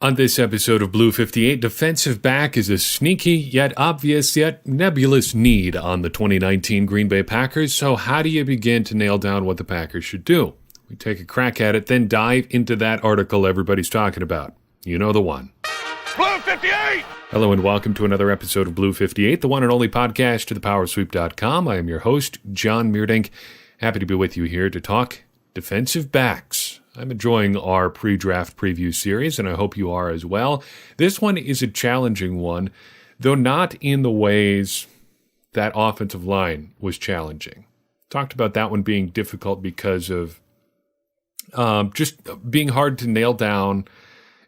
On this episode of Blue 58, defensive back is a sneaky, yet obvious, yet nebulous need on the 2019 Green Bay Packers, so how do you begin to nail down what the Packers should do? We take a crack at it, then dive into that article everybody's talking about. You know the one. Blue 58! Hello and welcome to another episode of Blue 58, the one and only podcast to thepowersweep.com. I am your host, Jon Meerdink. Happy to be with you here to talk defensive backs. I'm enjoying our pre-draft preview series, and I hope you are as well. This one is a challenging one, though not in the ways that offensive line was challenging. Talked about that one being difficult because of just being hard to nail down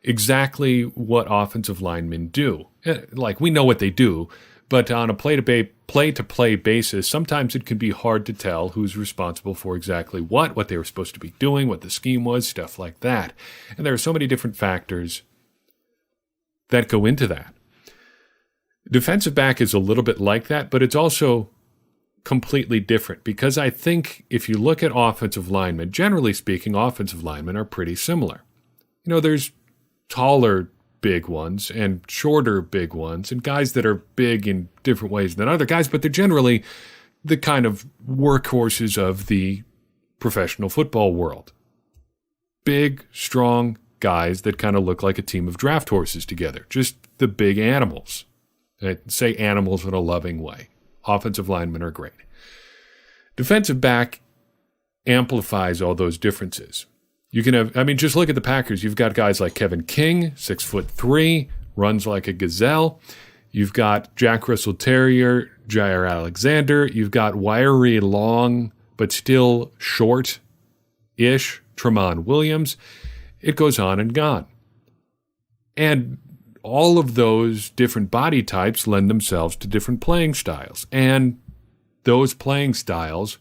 exactly what offensive linemen do. Like, we know what they do, but on a play-to-play basis, sometimes it can be hard to tell who's responsible for exactly what they were supposed to be doing, what the scheme was, stuff like that. And there are so many different factors that go into that. Defensive back is a little bit like that, but it's also completely different because I think if you look at offensive linemen, generally speaking, offensive linemen are pretty similar. You know, there's taller big ones and shorter big ones and guys that are big in different ways than other guys, but they're generally the kind of workhorses of the professional football world. Big, strong guys that kind of look like a team of draft horses together. Just the big animals. I say animals in a loving way. Offensive linemen are great. Defensive back amplifies all those differences. You can have, just look at the Packers. You've got guys like Kevin King, 6'3", runs like a gazelle. You've got Jack Russell Terrier, Jair Alexander. You've got wiry, long, but still short-ish Tramon Williams. It goes on and on. And all of those different body types lend themselves to different playing styles. And those playing styles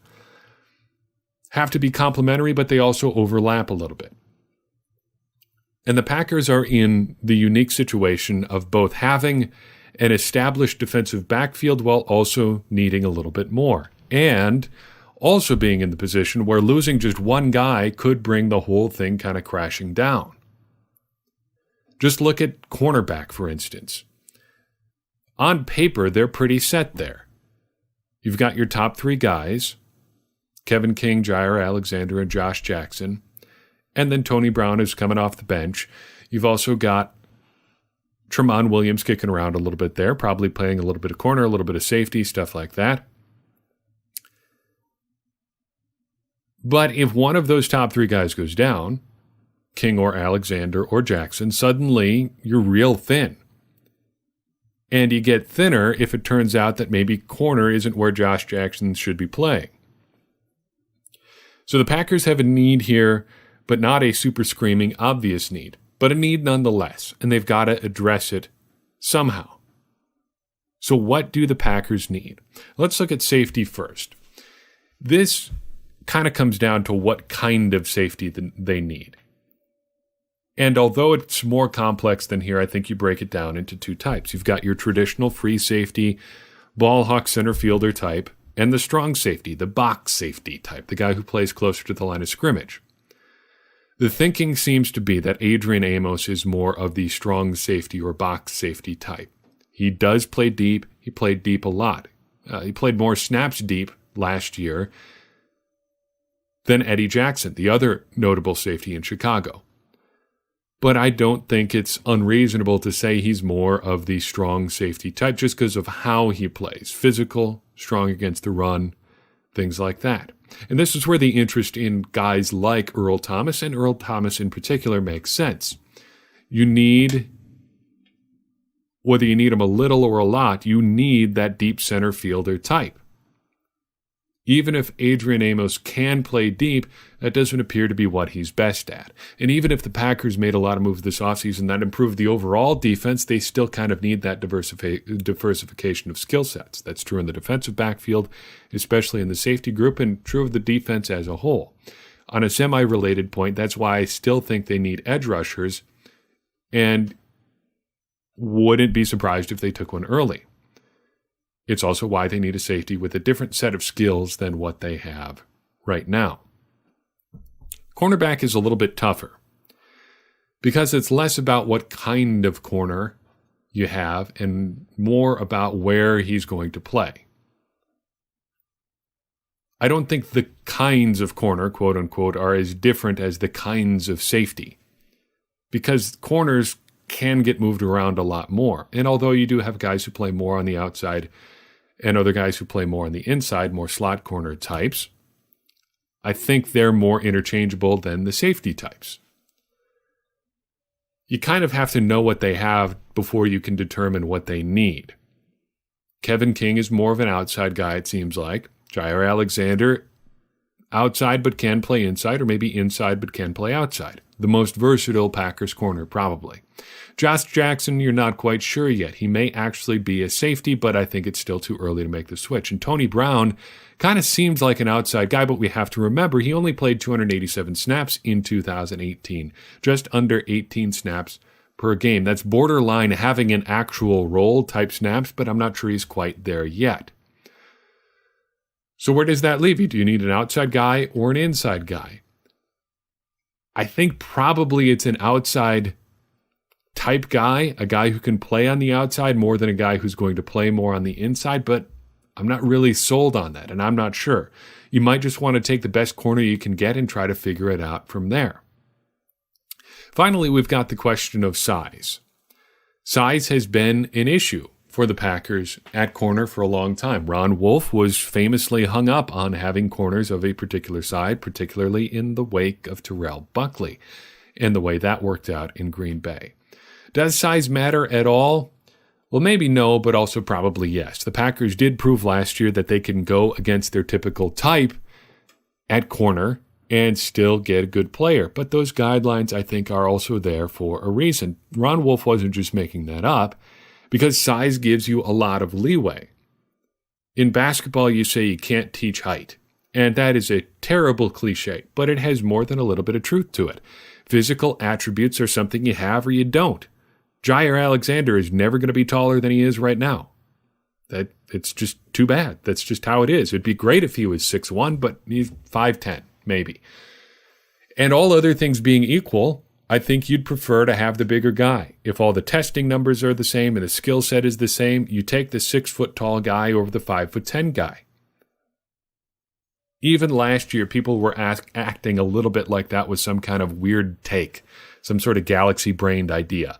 have to be complementary, but they also overlap a little bit. And the Packers are in the unique situation of both having an established defensive backfield while also needing a little bit more. And also being in the position where losing just one guy could bring the whole thing kind of crashing down. Just look at cornerback, for instance. On paper, they're pretty set there. You've got your top three guys, Kevin King, Jair Alexander, and Josh Jackson. And then Tony Brown is coming off the bench. You've also got Tramon Williams kicking around a little bit there, probably playing a little bit of corner, a little bit of safety, stuff like that. But if one of those top three guys goes down, King or Alexander or Jackson, suddenly you're real thin. And you get thinner if it turns out that maybe corner isn't where Josh Jackson should be playing. So the Packers have a need here, but not a super screaming obvious need, but a need nonetheless, and they've got to address it somehow. So what do the Packers need? Let's look at safety first. This kind of comes down to what kind of safety they need. And although it's more complex than here, I think you break it down into two types. You've got your traditional free safety, ball hawk center fielder type, and the strong safety, the box safety type, the guy who plays closer to the line of scrimmage. The thinking seems to be that Adrian Amos is more of the strong safety or box safety type. He does play deep. He played deep a lot. He played more snaps deep last year than Eddie Jackson, the other notable safety in Chicago. But I don't think it's unreasonable to say he's more of the strong safety type just because of how he plays. Physical, strong against the run, things like that. And this is where the interest in guys like Earl Thomas, and Earl Thomas in particular, makes sense. You need, whether you need him a little or a lot, you need that deep center fielder type. Even if Adrian Amos can play deep, that doesn't appear to be what he's best at. And even if the Packers made a lot of moves this offseason that improved the overall defense, they still kind of need that diversification of skill sets. That's true in the defensive backfield, especially in the safety group, and true of the defense as a whole. On a semi-related point, that's why I still think they need edge rushers, and wouldn't be surprised if they took one early. It's also why they need a safety with a different set of skills than what they have right now. Cornerback is a little bit tougher. because it's less about what kind of corner you have and more about where he's going to play. I don't think the kinds of corner, quote unquote, are as different as the kinds of safety, because corners can get moved around a lot more. And although you do have guys who play more on the outside and other guys who play more on the inside, more slot corner types, I think they're more interchangeable than the safety types. You kind of have to know what they have before you can determine what they need. Kevin King is more of an outside guy, it seems like. Jair Alexander, outside but can play inside, or maybe inside but can play outside. The most versatile Packers corner, probably. Josh Jackson, you're not quite sure yet. He may actually be a safety, but I think it's still too early to make the switch. And Tony Brown kind of seems like an outside guy, but we have to remember he only played 287 snaps in 2018, just under 18 snaps per game. That's borderline having an actual role type snaps, but I'm not sure he's quite there yet. So where does that leave you? Do you need an outside guy or an inside guy? I think probably it's an outside type guy, a guy who can play on the outside more than a guy who's going to play more on the inside, but I'm not really sold on that, and I'm not sure. You might just want to take the best corner you can get and try to figure it out from there. Finally, we've got the question of size. Size has been an issue for the Packers at corner for a long time. Ron Wolf was famously hung up on having corners of a particular side, particularly in the wake of Terrell Buckley and the way that worked out in Green Bay. Does size matter at all? Well, maybe no, but also probably yes. The Packers did prove last year that they can go against their typical type at corner and still get a good player. But those guidelines, I think, are also there for a reason. Ron Wolf wasn't just making that up, because size gives you a lot of leeway. In basketball, you say you can't teach height, and that is a terrible cliche, but it has more than a little bit of truth to it. Physical attributes are something you have or you don't. Jair Alexander is never going to be taller than he is right now. It's just too bad. That's just how it is. It'd be great if he was 6'1", but he's 5'10", maybe. And all other things being equal, I think you'd prefer to have the bigger guy. If all the testing numbers are the same and the skill set is the same, you take the 6-foot-tall guy over the 5'10" guy. Even last year, people were acting a little bit like that was some kind of weird take, some sort of galaxy-brained idea.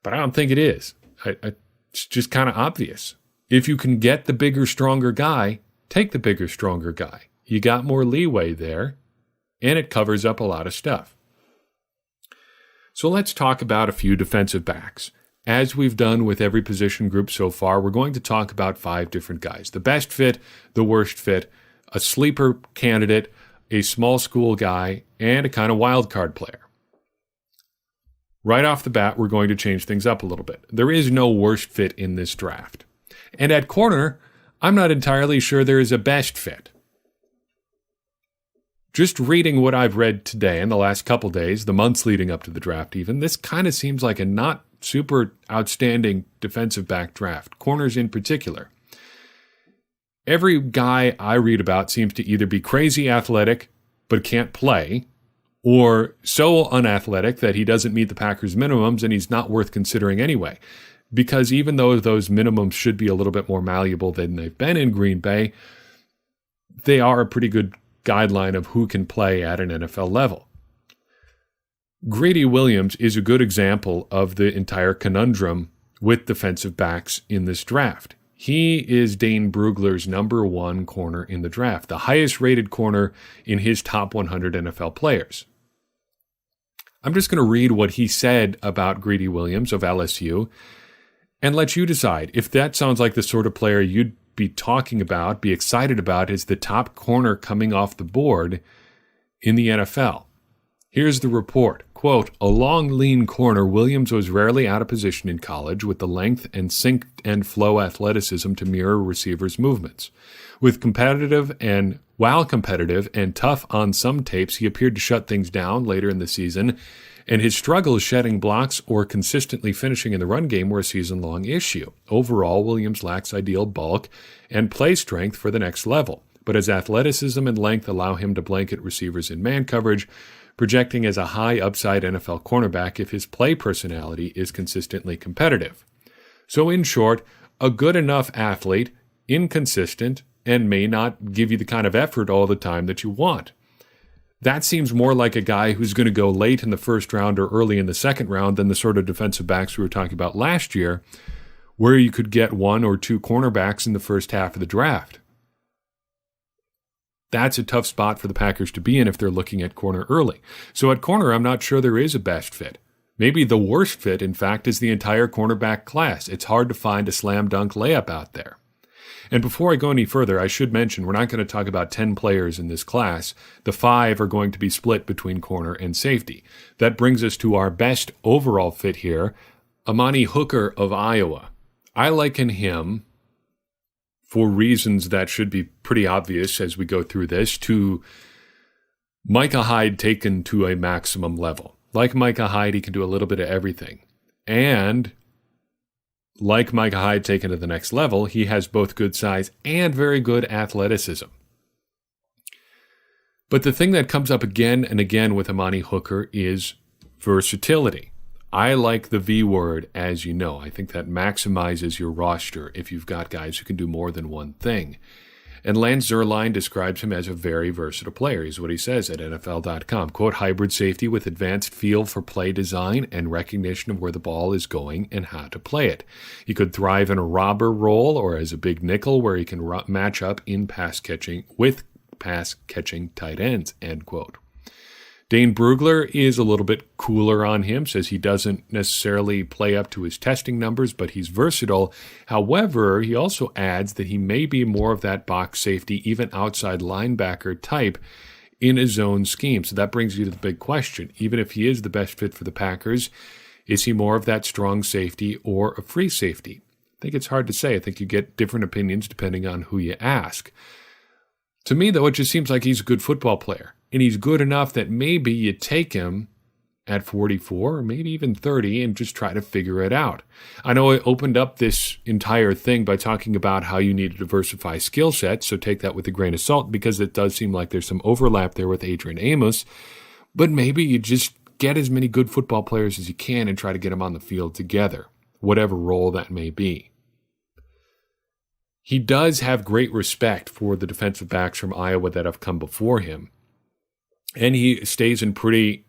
But I don't think it is. It's just kind of obvious. If you can get the bigger, stronger guy, take the bigger, stronger guy. You got more leeway there, and it covers up a lot of stuff. So let's talk about a few defensive backs. As we've done with every position group so far, we're going to talk about 5 different guys. The best fit, the worst fit, a sleeper candidate, a small school guy, and a kind of wild card player. Right off the bat, we're going to change things up a little bit. There is no worst fit in this draft. And at corner, I'm not entirely sure there is a best fit. Just reading what I've read today in the last couple days, the months leading up to the draft even, this kind of seems like a not super outstanding defensive back draft, corners in particular. Every guy I read about seems to either be crazy athletic but can't play, or so unathletic that he doesn't meet the Packers' minimums and he's not worth considering anyway. Because even though those minimums should be a little bit more malleable than they've been in Green Bay, they are a pretty good guideline of who can play at an NFL level. Greedy Williams is a good example of the entire conundrum with defensive backs in this draft. He is Dane Brugler's number 1 corner in the draft, the highest rated corner in his top 100 NFL players. I'm just going to read what he said about Greedy Williams of LSU and let you decide if that sounds like the sort of player you'd be talking about, be excited about as the top corner coming off the board in the NFL. Here's the report. Quote, a long, lean corner, Williams was rarely out of position in college with the length and sink and flow athleticism to mirror receivers' movements. While competitive and tough on some tapes, he appeared to shut things down later in the season, and his struggles shedding blocks or consistently finishing in the run game were a season-long issue. Overall, Williams lacks ideal bulk and play strength for the next level, but his athleticism and length allow him to blanket receivers in man coverage, projecting as a high upside NFL cornerback if his play personality is consistently competitive. So in short, a good enough athlete, inconsistent, and may not give you the kind of effort all the time that you want. That seems more like a guy who's going to go late in the first round or early in the second round than the sort of defensive backs we were talking about last year, where you could get one or two cornerbacks in the first half of the draft. That's a tough spot for the Packers to be in if they're looking at corner early. So at corner, I'm not sure there is a best fit. Maybe the worst fit, in fact, is the entire cornerback class. It's hard to find a slam dunk layup out there. And before I go any further, I should mention we're not going to talk about 10 players in this class. The 5 are going to be split between corner and safety. That brings us to our best overall fit here, Amani Hooker of Iowa. I liken him, for reasons that should be pretty obvious as we go through this, to Micah Hyde taken to a maximum level. Like Micah Hyde, he can do a little bit of everything. And like Micah Hyde taken to the next level, he has both good size and very good athleticism. But the thing that comes up again and again with Amani Hooker is versatility. I like the V word, as you know. I think that maximizes your roster if you've got guys who can do more than one thing. And Lance Zierlein describes him as a very versatile player. Here's what he says at NFL.com. Quote, hybrid safety with advanced feel for play design and recognition of where the ball is going and how to play it. He could thrive in a robber role or as a big nickel where he can match up in pass catching with pass catching tight ends, end quote. Dane Brugler is a little bit cooler on him, says he doesn't necessarily play up to his testing numbers, but he's versatile. However, he also adds that he may be more of that box safety, even outside linebacker type in a zone scheme. So that brings you to the big question. Even if he is the best fit for the Packers, is he more of that strong safety or a free safety? I think it's hard to say. I think you get different opinions depending on who you ask. To me, though, it just seems like he's a good football player. And he's good enough that maybe you take him at 44 or maybe even 30 and just try to figure it out. I know I opened up this entire thing by talking about how you need to diversify skill sets, so take that with a grain of salt because it does seem like there's some overlap there with Adrian Amos. But maybe you just get as many good football players as you can and try to get them on the field together, whatever role that may be. He does have great respect for the defensive backs from Iowa that have come before him. And he stays in pretty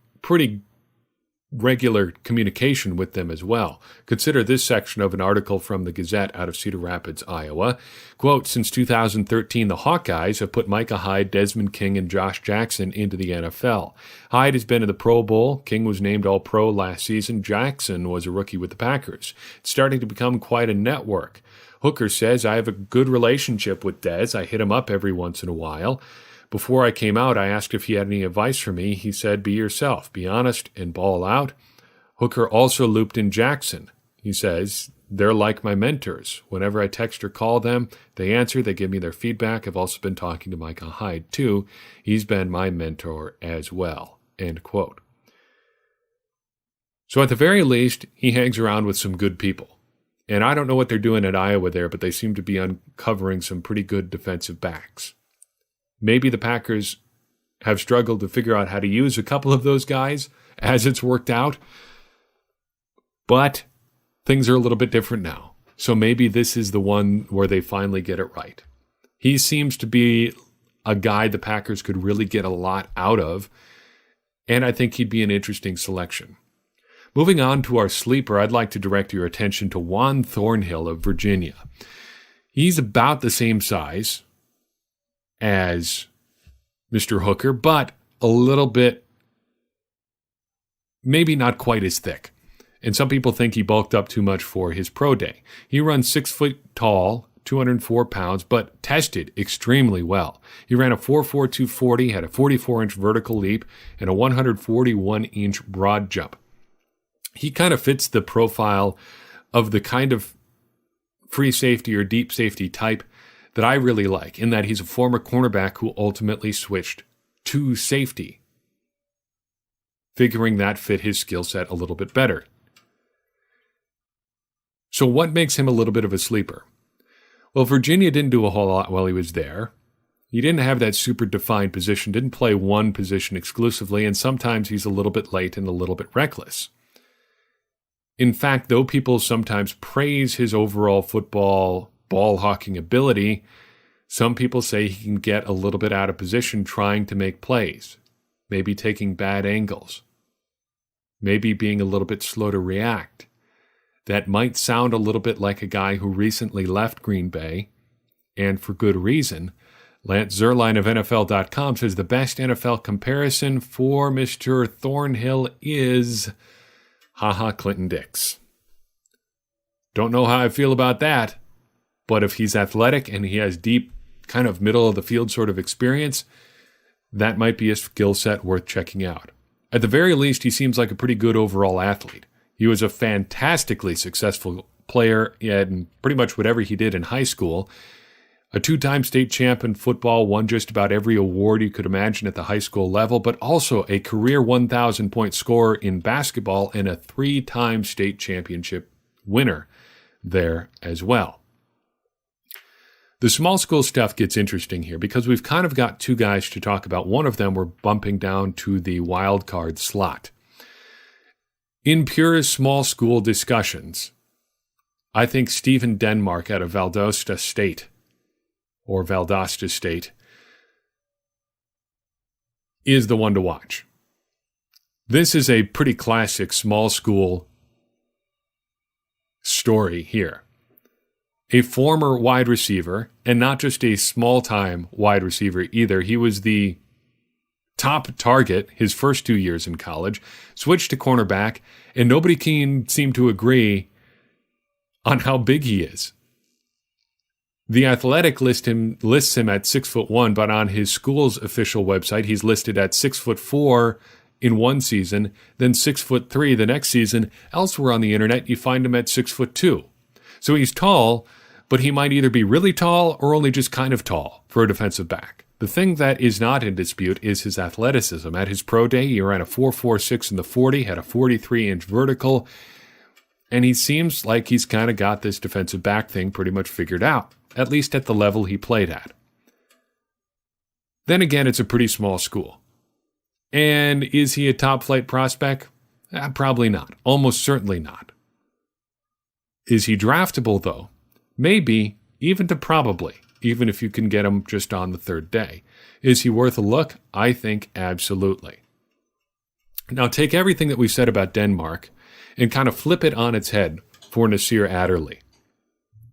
regular communication with them as well. Consider this section of an article from the Gazette out of Cedar Rapids, Iowa. Quote, since 2013, the Hawkeyes have put Micah Hyde, Desmond King, and Josh Jackson into the NFL. Hyde has been in the Pro Bowl. King was named All-Pro last season. Jackson was a rookie with the Packers. It's starting to become quite a network. Hooker says, I have a good relationship with Dez. I hit him up every once in a while. Before I came out, I asked if he had any advice for me. He said, be yourself, be honest, and ball out. Hooker also looped in Jackson. He says, they're like my mentors. Whenever I text or call them, they answer, they give me their feedback. I've also been talking to Micah Hyde, too. He's been my mentor as well, end quote. So at the very least, he hangs around with some good people. And I don't know what they're doing at Iowa there, but they seem to be uncovering some pretty good defensive backs. Maybe the Packers have struggled to figure out how to use a couple of those guys as it's worked out. But things are a little bit different now. So maybe this is the one where they finally get it right. He seems to be a guy the Packers could really get a lot out of. And I think he'd be an interesting selection. Moving on to our sleeper, I'd like to direct your attention to Juan Thornhill of Virginia. He's about the same size as Mr. Hooker, but a little bit, maybe not quite as thick. And some people think he bulked up too much for his pro day. He runs 6 foot tall, 204 pounds, but tested extremely well. He ran a 4.4 240, had a 44-inch vertical leap, and a 141-inch broad jump. He kind of fits the profile of the kind of free safety or deep safety type that I really like, in that he's a former cornerback who ultimately switched to safety, figuring that fit his skill set a little bit better. So what makes him a little bit of a sleeper? Well, Virginia didn't do a whole lot while he was there. He didn't have that super defined position, didn't play one position exclusively, and sometimes he's a little bit late and a little bit reckless. In fact, though people sometimes praise his overall football ball hawking ability, some people say he can get a little bit out of position trying to make plays, maybe taking bad angles, maybe being a little bit slow to react. That might sound a little bit like a guy who recently left Green Bay, and for good reason. Lance Zierlein of NFL.com says the best NFL comparison for Mr. Thornhill is Clinton Dix. Don't know how I feel about that, but if he's athletic and he has deep, kind of middle of the field sort of experience, that might be a skill set worth checking out. At the very least, he seems like a pretty good overall athlete. He was a fantastically successful player in pretty much whatever he did in high school. A 2-time state champ in football, won just about every award you could imagine at the high school level, but also a career 1,000-point scorer in basketball and a 3-time state championship winner there as well. The small school stuff gets interesting here because we've kind of got two guys to talk about. One of them we're bumping down to the wild card slot. In pure small school discussions, I think Stephen Denmark out of Valdosta State is the one to watch. This is a pretty classic small school story here. A former wide receiver, and not just a small-time wide receiver either. He was the top target his first 2 years in college, switched to cornerback, and nobody can seem to agree on how big he is. The Athletic lists him at 6'1", but on his school's official website, he's listed at 6'4" in one season, then 6'3" the next season. Elsewhere on the internet, you find him at 6'2". So he's tall, but he might either be really tall or only just kind of tall for a defensive back. The thing that is not in dispute is his athleticism. At his pro day, he ran a 4.46 in the 40, had a 43-inch vertical, and he seems like he's kind of got this defensive back thing pretty much figured out, at least at the level he played at. Then again, it's a pretty small school. And is he a top-flight prospect? Probably not. Almost certainly not. Is he draftable, though? Maybe, even to probably, even if you can get him just on the third day. Is he worth a look? I think absolutely. Now take everything that we said about Denmark and kind of flip it on its head for Nasir Adderley,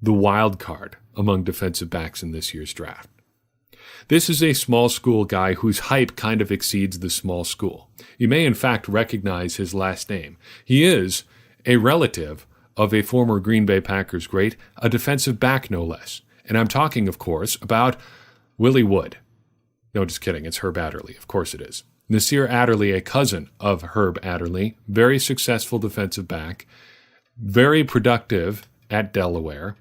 the wild card among defensive backs in this year's draft. This is a small school guy whose hype kind of exceeds the small school. You may in fact recognize his last name. He is a relative of a former Green Bay Packers great, a defensive back no less. And I'm talking, of course, about Willie Wood. No, just kidding. It's Herb Adderley. Of course it is. Nasir Adderley, a cousin of Herb Adderley, very successful defensive back, very productive at Delaware.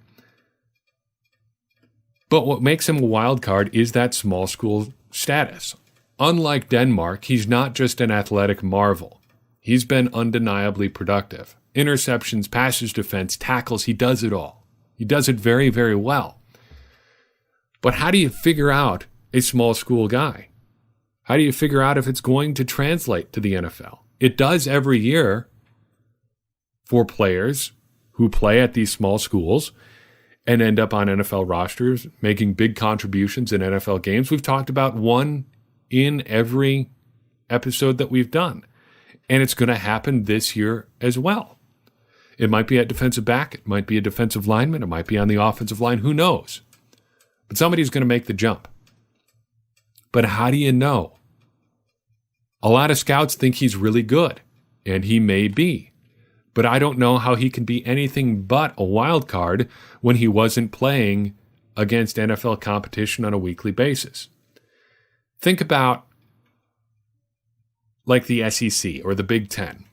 But what makes him a wild card is that small school status. Unlike Denmark, he's not just an athletic marvel. He's been undeniably productive. Interceptions, passes defense, tackles, he does it all. He does it very, very well. But how do you figure out a small school guy? How do you figure out if it's going to translate to the NFL? It does every year for players who play at these small schools and end up on NFL rosters, making big contributions in NFL games. We've talked about one in every episode that we've done. And it's going to happen this year as well. It might be at defensive back. It might be a defensive lineman. It might be on the offensive line. Who knows? But somebody's going to make the jump. But how do you know? A lot of scouts think he's really good, and he may be. But I don't know how he can be anything but a wild card when he wasn't playing against NFL competition on a weekly basis. Think about like the SEC or the Big Ten.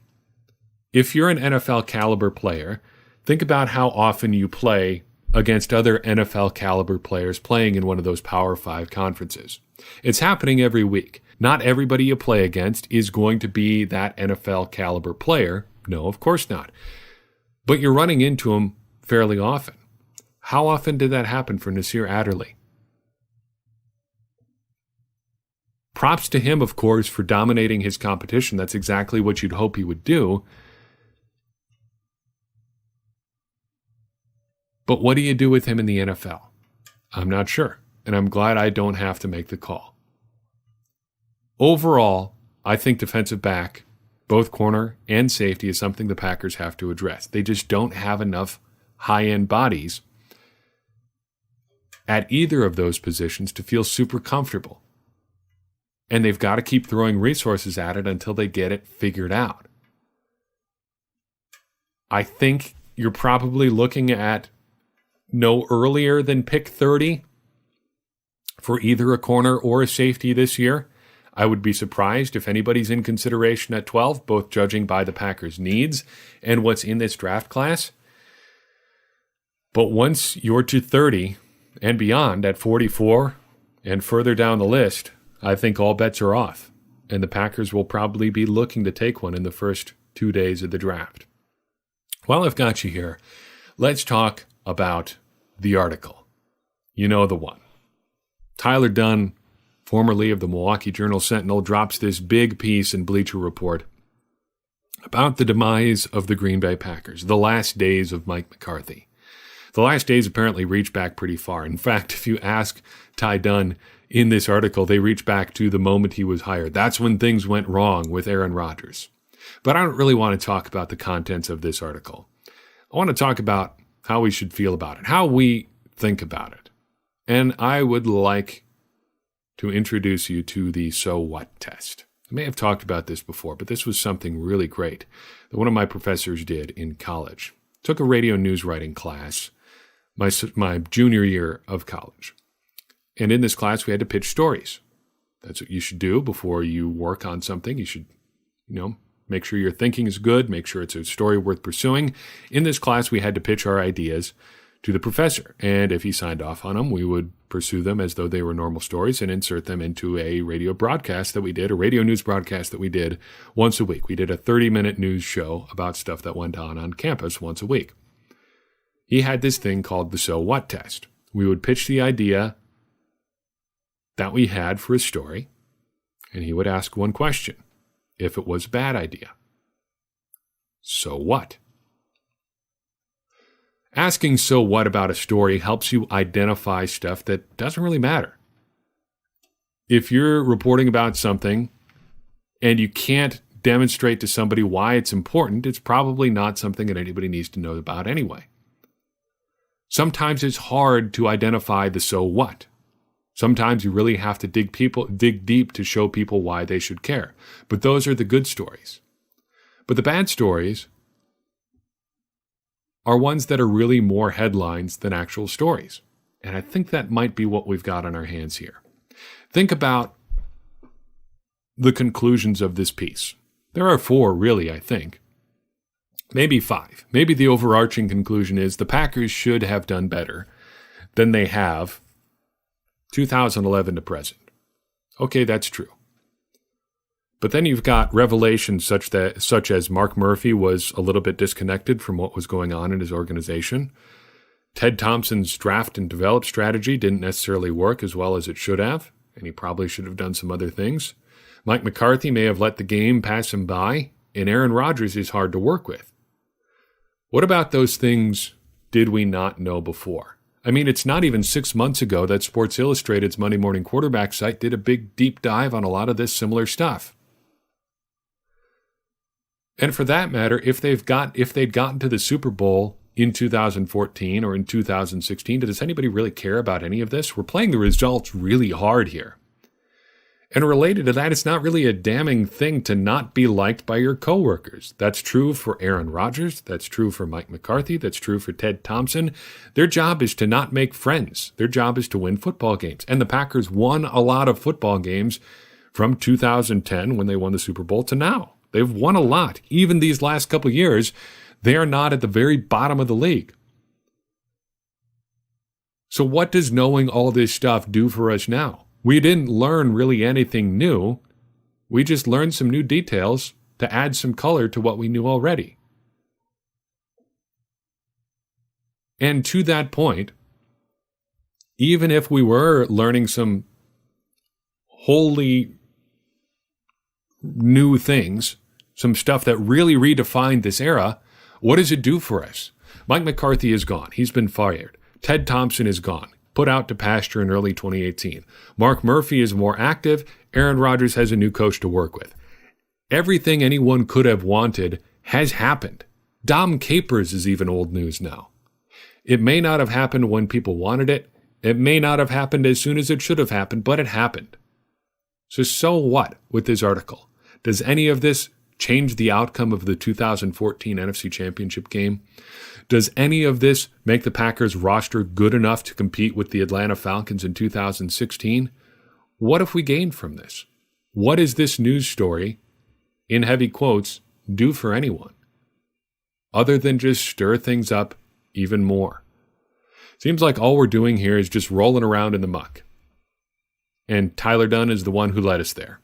If you're an NFL caliber player, think about how often you play against other NFL caliber players playing in one of those Power 5 conferences. It's happening every week. Not everybody you play against is going to be that NFL caliber player. No, of course not. But you're running into them fairly often. How often did that happen for Nasir Adderley? Props to him, of course, for dominating his competition. That's exactly what you'd hope he would do. But what do you do with him in the NFL? I'm not sure, and I'm glad I don't have to make the call. Overall, I think defensive back, both corner and safety, is something the Packers have to address. They just don't have enough high-end bodies at either of those positions to feel super comfortable. And they've got to keep throwing resources at it until they get it figured out. I think you're probably looking at no earlier than pick 30 for either a corner or a safety this year. I would be surprised if anybody's in consideration at 12, both judging by the Packers' needs and what's in this draft class. But once you're to 30 and beyond at 44 and further down the list, I think all bets are off, and the Packers will probably be looking to take one in the first 2 days of the draft. While I've got you here, let's talk about the article. You know the one. Tyler Dunn, formerly of the Milwaukee Journal-Sentinel, drops this big piece in Bleacher Report about the demise of the Green Bay Packers, the last days of Mike McCarthy. The last days apparently reach back pretty far. In fact, if you ask Ty Dunn in this article, they reach back to the moment he was hired. That's when things went wrong with Aaron Rodgers. But I don't really want to talk about the contents of this article. I want to talk about how we should feel about it, how we think about it. And I would like to introduce you to the so what test. I may have talked about this before, but this was something really great that one of my professors did in college. Took a radio news writing class my junior year of college. And in this class, we had to pitch stories. That's what you should do before you work on something. You should, make sure your thinking is good, make sure it's a story worth pursuing. In this class, we had to pitch our ideas to the professor. And if he signed off on them, we would pursue them as though they were normal stories and insert them into a radio broadcast that we did, a radio news broadcast that we did once a week. We did a 30-minute news show about stuff that went on campus once a week. He had this thing called the so what test. We would pitch the idea that we had for a story, and he would ask one question. If it was a bad idea, so what? Asking so what about a story helps you identify stuff that doesn't really matter. If you're reporting about something and you can't demonstrate to somebody why it's important, it's probably not something that anybody needs to know about anyway. Sometimes it's hard to identify the so what. Sometimes you really have to dig deep to show people why they should care. But those are the good stories. But the bad stories are ones that are really more headlines than actual stories. And I think that might be what we've got on our hands here. Think about the conclusions of this piece. There are 4, really, I think. Maybe 5. Maybe the overarching conclusion is the Packers should have done better than they have 2011 to present. Okay, that's true. But then you've got revelations such as Mark Murphy was a little bit disconnected from what was going on in his organization. Ted Thompson's draft and develop strategy didn't necessarily work as well as it should have, and he probably should have done some other things. Mike McCarthy may have let the game pass him by, and Aaron Rodgers is hard to work with. What about those things did we not know before? I mean, it's not even 6 months ago that Sports Illustrated's Monday Morning Quarterback site did a big deep dive on a lot of this similar stuff. And for that matter, if they'd gotten to the Super Bowl in 2014 or in 2016, does anybody really care about any of this? We're playing the results really hard here. And related to that, it's not really a damning thing to not be liked by your coworkers. That's true for Aaron Rodgers. That's true for Mike McCarthy. That's true for Ted Thompson. Their job is to not make friends. Their job is to win football games. And the Packers won a lot of football games from 2010 when they won the Super Bowl to now. They've won a lot. Even these last couple of years, they are not at the very bottom of the league. So what does knowing all this stuff do for us now? We didn't learn really anything new. We just learned some new details to add some color to what we knew already. And to that point, even if we were learning some wholly new things, some stuff that really redefined this era. What does it do for us? Mike McCarthy is gone. He's been fired. Ted Thompson is gone, put out to pasture in early 2018. Mark Murphy is more active. Aaron Rodgers has a new coach to work with. Everything anyone could have wanted has happened. Dom Capers is even old news now. It may not have happened when people wanted it. It may not have happened as soon as it should have happened, but it happened. So what with this article? Does any of this change the outcome of the 2014 NFC Championship game? Does any of this make the Packers roster good enough to compete with the Atlanta Falcons in 2016? What if we gained from this? What is this news story, in heavy quotes, do for anyone? Other than just stir things up even more. Seems like all we're doing here is just rolling around in the muck. And Tyler Dunne is the one who led us there.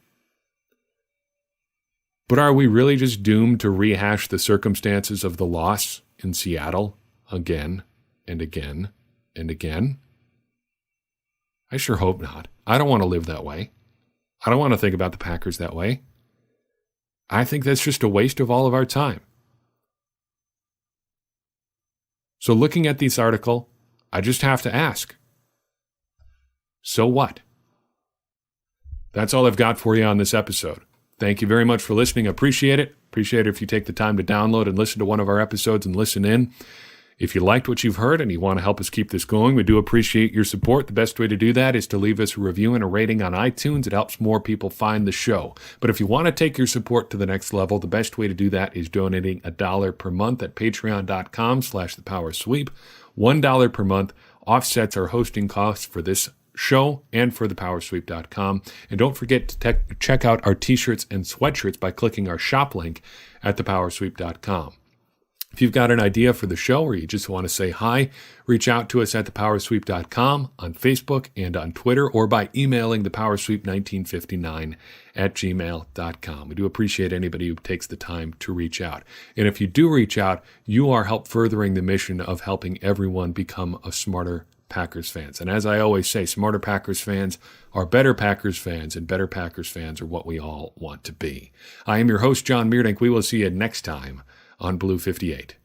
But are we really just doomed to rehash the circumstances of the loss in Seattle again and again and again? I sure hope not. I don't want to live that way. I don't want to think about the Packers that way. I think that's just a waste of all of our time. So looking at this article, I just have to ask, so what? That's all I've got for you on this episode. Thank you very much for listening. I appreciate it. Appreciate it if you take the time to download and listen to one of our episodes and listen in. If you liked what you've heard and you want to help us keep this going, we do appreciate your support. The best way to do that is to leave us a review and a rating on iTunes. It helps more people find the show. But if you want to take your support to the next level, the best way to do that is donating $1 per month at patreon.com/thepowersweep. $1 per month offsets our hosting costs for this show and for thepowersweep.com. And don't forget to check out our t-shirts and sweatshirts by clicking our shop link at thepowersweep.com. If you've got an idea for the show or you just want to say hi, reach out to us at thepowersweep.com, on Facebook and on Twitter, or by emailing thepowersweep1959@gmail.com. We do appreciate anybody who takes the time to reach out. And if you do reach out, you are help furthering the mission of helping everyone become a smarter Packers fans. And as I always say, smarter Packers fans are better Packers fans, and better Packers fans are what we all want to be. I am your host, Jon Meerdink. We will see you next time on Blue 58.